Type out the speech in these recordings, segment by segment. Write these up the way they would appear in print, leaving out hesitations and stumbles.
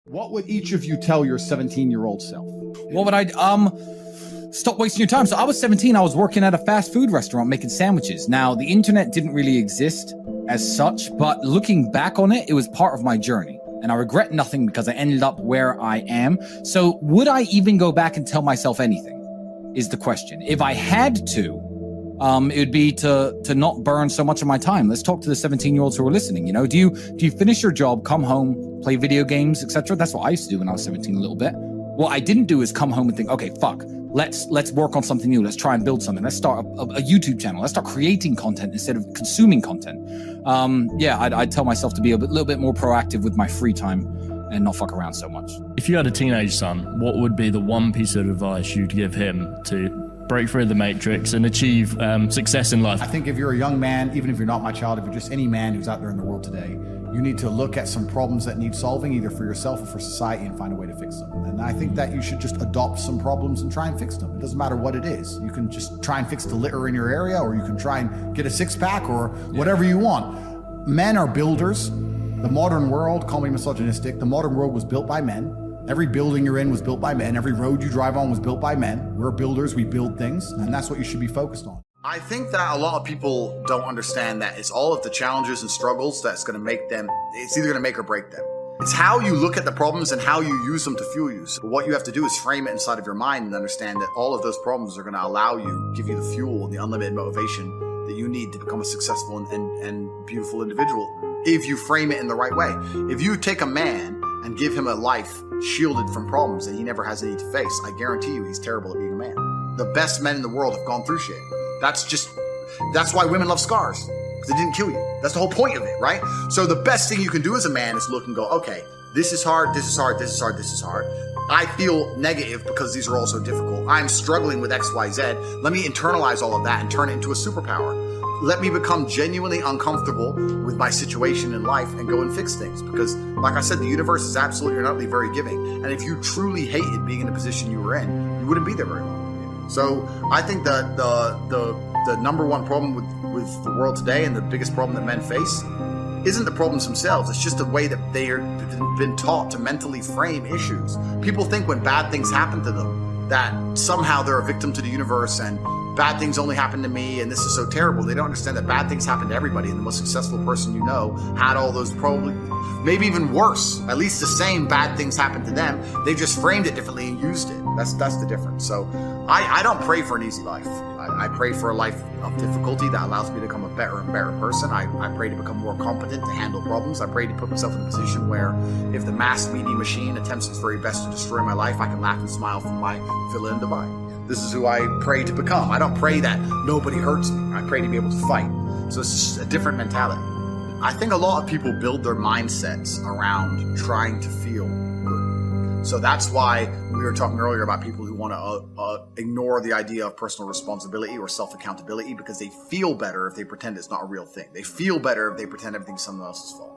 What would each of you tell your 17-year-old self? What would I, stop wasting your time. So I was 17, I was working at a fast food restaurant making sandwiches. Now, the internet didn't really exist as such, but looking back on it, it was part of my journey. And I regret nothing because I ended up where I am. So would I even go back and tell myself anything is the question. If I had to, it would be to not burn so much of my time. Let's talk to the 17-year-olds who are listening. You know, do you finish your job, come home, play video games, etc.? That's what I used to do when I was 17 a little bit. What I didn't do is come home and think, okay, fuck, let's work on something new. Let's try and build something. Let's start a YouTube channel. Let's start creating content instead of consuming content. I'd tell myself to be a little bit more proactive with my free time and not fuck around so much. If you had a teenage son, what would be the one piece of advice you'd give him to break through the matrix and achieve success in life? I think if you're a young man, even if you're not my child, if you're just any man who's out there in the world today, you need to look at some problems that need solving, either for yourself or for society, and find a way to fix them. And I think that you should just adopt some problems and try and fix them. It doesn't matter what it is. You can just try and fix the litter in your area, or you can try and get a six-pack, or whatever you want. Men are builders. The modern world, call me misogynistic, the modern world was built by men. Every building you're in was built by men. Every road you drive on was built by men. We're builders, we build things, and that's what you should be focused on. I think that a lot of people don't understand that it's all of the challenges and struggles that's going to make them, it's either going to make or break them. It's how you look at the problems and how you use them to fuel you. So what you have to do is frame it inside of your mind and understand that all of those problems are going to allow you, give you the fuel and the unlimited motivation that you need to become a successful and beautiful individual if you frame it in the right way. If you take a man and give him a life shielded from problems that he never has any to face, I guarantee you he's terrible at being a man. The best men in the world have gone through shit. That's why women love scars, because it didn't kill you. That's the whole point of it, right? So the best thing you can do as a man is look and go, okay, this is hard, this is hard, this is hard, this is hard. I feel negative because these are all so difficult. I'm struggling with X, Y, Z. Let me internalize all of that and turn it into a superpower. Let me become genuinely uncomfortable with my situation in life and go and fix things. Because, like I said, the universe is absolutely and utterly very giving. And if you truly hated being in the position you were in, you wouldn't be there very long. So I think that the number one problem with the world today, and the biggest problem that men face, isn't the problems themselves. It's just the way that they are been taught to mentally frame issues. People think when bad things happen to them that somehow they're a victim to the universe and bad things only happen to me and this is so terrible. They don't understand that bad things happen to everybody, and the most successful person you know had all those, probably maybe even worse, at least the same bad things happened to them. They just framed it differently and used it. That's the difference. So I don't pray for an easy life. I pray for a life of difficulty that allows me to become a better and better person. I pray to become more competent to handle problems. I pray to put myself in a position where if the mass media machine attempts its very best to destroy my life, I can laugh and smile from my villa in Dubai. This is who I pray to become. I don't pray that nobody hurts me. I pray to be able to fight. So it's just a different mentality. I think a lot of people build their mindsets around trying to feel good. So that's why we were talking earlier about people who want to ignore the idea of personal responsibility or self-accountability, because they feel better if they pretend it's not a real thing. They feel better if they pretend everything's someone else's fault.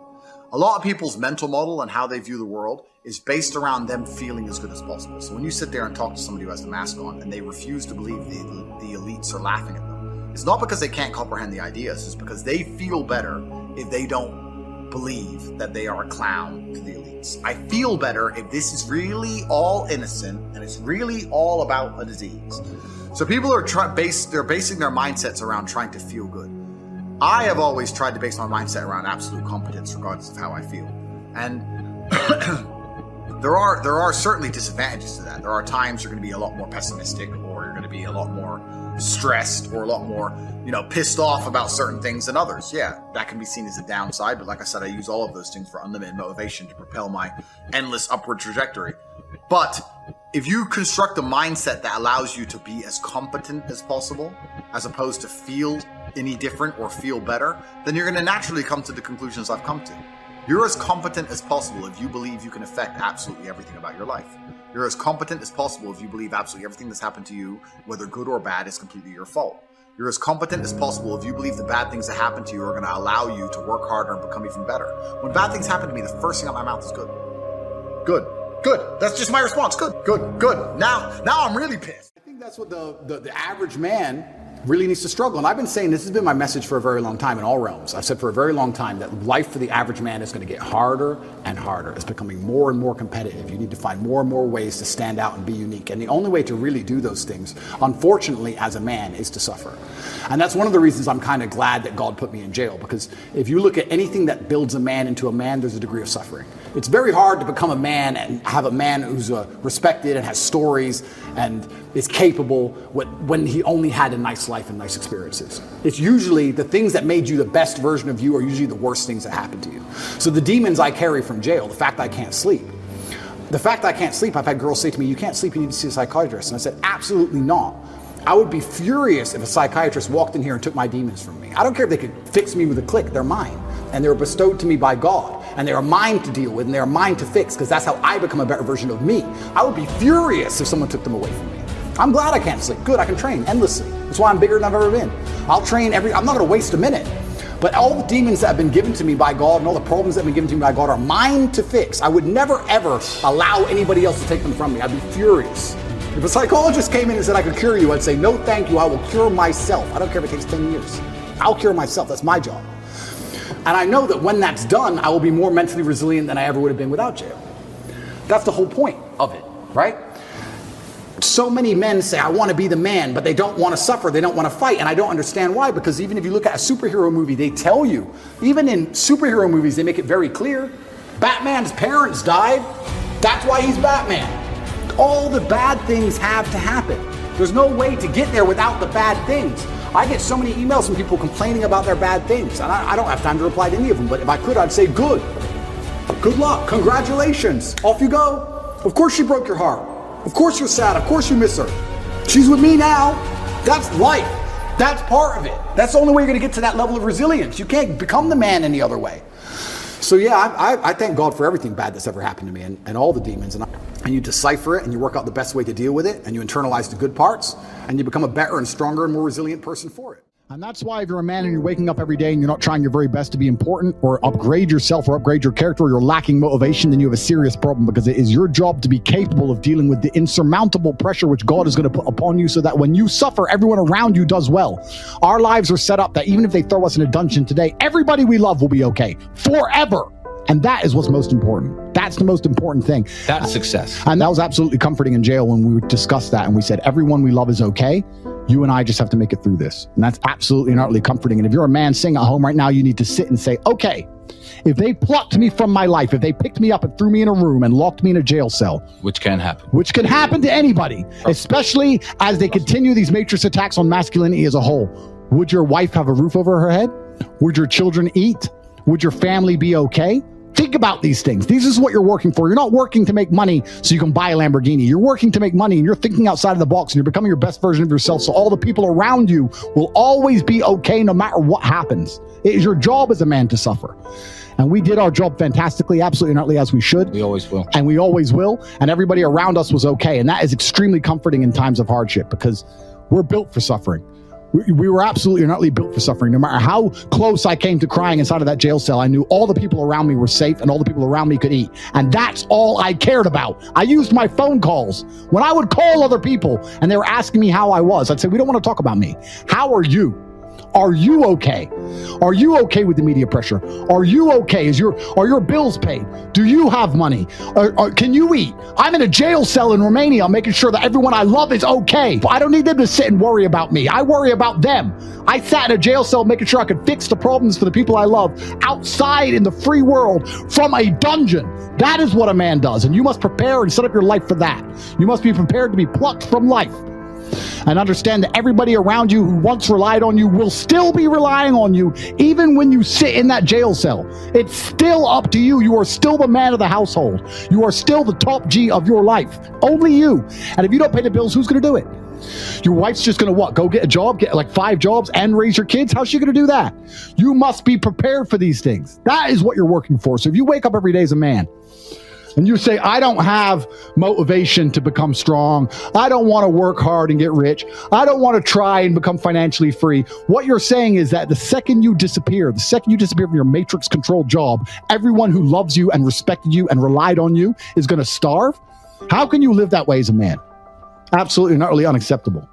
A lot of people's mental model and how they view the world is based around them feeling as good as possible. So when you sit there and talk to somebody who has the mask on and they refuse to believe the elites are laughing at them, it's not because they can't comprehend the ideas. It's because they feel better if they don't believe that they are a clown to the elites. I feel better if this is really all innocent and it's really all about a disease. So people are basing their mindsets around trying to feel good. I have always tried to base my mindset around absolute competence, regardless of how I feel. And there are certainly disadvantages to that. There are times you're going to be a lot more pessimistic, or you're going to be a lot more stressed, or a lot more, pissed off about certain things than others. Yeah, that can be seen as a downside. But like I said, I use all of those things for unlimited motivation to propel my endless upward trajectory. But if you construct a mindset that allows you to be as competent as possible, as opposed to feel any different or feel better, then you're going to naturally come to the conclusions I've come to. You're as competent as possible if you believe you can affect absolutely everything about your life. You're as competent as possible if you believe absolutely everything that's happened to you, whether good or bad, is completely your fault. You're as competent as possible if you believe the bad things that happen to you are going to allow you to work harder and become even better. When bad things happen to me, the first thing out of my mouth is good. Good. Good. That's just my response. Good. Good. Good. Now I'm really pissed. I think that's what the average man really needs to struggle. And I've been saying, this has been my message for a very long time in all realms. I've said for a very long time that life for the average man is going to get harder and harder. It's becoming more and more competitive. You need to find more and more ways to stand out and be unique. And the only way to really do those things, unfortunately, as a man, is to suffer. And that's one of the reasons I'm kind of glad that God put me in jail, because if you look at anything that builds a man into a man, there's a degree of suffering. It's very hard to become a man and have a man who's respected and has stories and is capable when he only had a nice life and nice experiences. It's usually the things that made you the best version of you are usually the worst things that happened to you. So the demons I carry from jail, the fact that I can't sleep, I've had girls say to me, you can't sleep, you need to see a psychiatrist. And I said, absolutely not. I would be furious if a psychiatrist walked in here and took my demons from me. I don't care if they could fix me with a click, they're mine. And they were bestowed to me by God. And they are mine to deal with, and they are mine to fix, because that's how I become a better version of me. I would be furious if someone took them away from me. I'm glad I can't sleep. Good, I can train endlessly. That's why I'm bigger than I've ever been. I'll train I'm not gonna waste a minute. But all the demons that have been given to me by God and all the problems that have been given to me by God are mine to fix. I would never ever allow anybody else to take them from me. I'd be furious. If a psychologist came in and said I could cure you, I'd say, no thank you, I will cure myself. I don't care if it takes 10 years. I'll cure myself, that's my job. And I know that when that's done, I will be more mentally resilient than I ever would have been without jail. That's the whole point of it, right? So many men say, I want to be the man, but they don't want to suffer, they don't want to fight, and I don't understand why, because even if you look at a superhero movie, they tell you, even in superhero movies, they make it very clear, Batman's parents died, that's why he's Batman. All the bad things have to happen. There's no way to get there without the bad things. I get so many emails from people complaining about their bad things, and I don't have time to reply to any of them, but if I could, I'd say, good luck, congratulations, off you go. Of course she broke your heart. Of course you're sad, of course you miss her. She's with me now. That's life. That's part of it. That's the only way you're gonna get to that level of resilience. You can't become the man any other way. So yeah, I thank God for everything bad that's ever happened to me and all the demons. And you decipher it and you work out the best way to deal with it and you internalize the good parts and you become a better and stronger and more resilient person for it. And that's why if you're a man and you're waking up every day and you're not trying your very best to be important or upgrade yourself or upgrade your character, or you're lacking motivation, then you have a serious problem, because it is your job to be capable of dealing with the insurmountable pressure which God is going to put upon you, so that when you suffer, everyone around you does well. Our lives are set up that even if they throw us in a dungeon today, everybody we love will be okay forever. And that is what's most important. That's the most important thing. That's success. And that was absolutely comforting in jail when we discussed that and we said, everyone we love is okay. You and I just have to make it through this. And that's absolutely and utterly comforting. And if you're a man sitting at home right now, you need to sit and say, okay, if they plucked me from my life, if they picked me up and threw me in a room and locked me in a jail cell, Which can happen. which can happen to anybody, especially as they continue these matrix attacks on masculinity as a whole, would your wife have a roof over her head? Would your children eat? Would your family be okay? Think about these things. This is what you're working for. You're not working to make money so you can buy a Lamborghini. You're working to make money and you're thinking outside of the box and you're becoming your best version of yourself, so all the people around you will always be okay no matter what happens. It is your job as a man to suffer. And we did our job fantastically, absolutely and utterly, as we should. We always will. And we always will. And everybody around us was okay. And that is extremely comforting in times of hardship, because we're built for suffering. We were absolutely and utterly built for suffering. No matter how close I came to crying inside of that jail cell, I knew all the people around me were safe and all the people around me could eat. And that's all I cared about. I used my phone calls. When I would call other people and they were asking me how I was, I'd say, we don't want to talk about me. How are you? Are you okay? Are you okay with the media pressure? Are you okay? Are your bills paid? Do you have money? Can you eat? I'm in a jail cell in Romania. I'm making sure that everyone I love is okay. I don't need them to sit and worry about me. I worry about them. I sat in a jail cell making sure I could fix the problems for the people I love outside in the free world from a dungeon. That is what a man does. And you must prepare and set up your life for that. You must be prepared to be plucked from life. And understand that everybody around you who once relied on you will still be relying on you, even when you sit in that jail cell. It's still up to you. You are still the man of the household. You are still the top G of your life. Only you. And if you don't pay the bills, who's going to do it? Your wife's just going to what? Go get a job, get like 5 jobs and raise your kids? How's she going to do that? You must be prepared for these things. That is what you're working for. So if you wake up every day as a man, and you say, I don't have motivation to become strong. I don't want to work hard and get rich. I don't want to try and become financially free. What you're saying is that the second you disappear from your matrix controlled job, everyone who loves you and respected you and relied on you is going to starve. How can you live that way as a man? Absolutely and utterly unacceptable.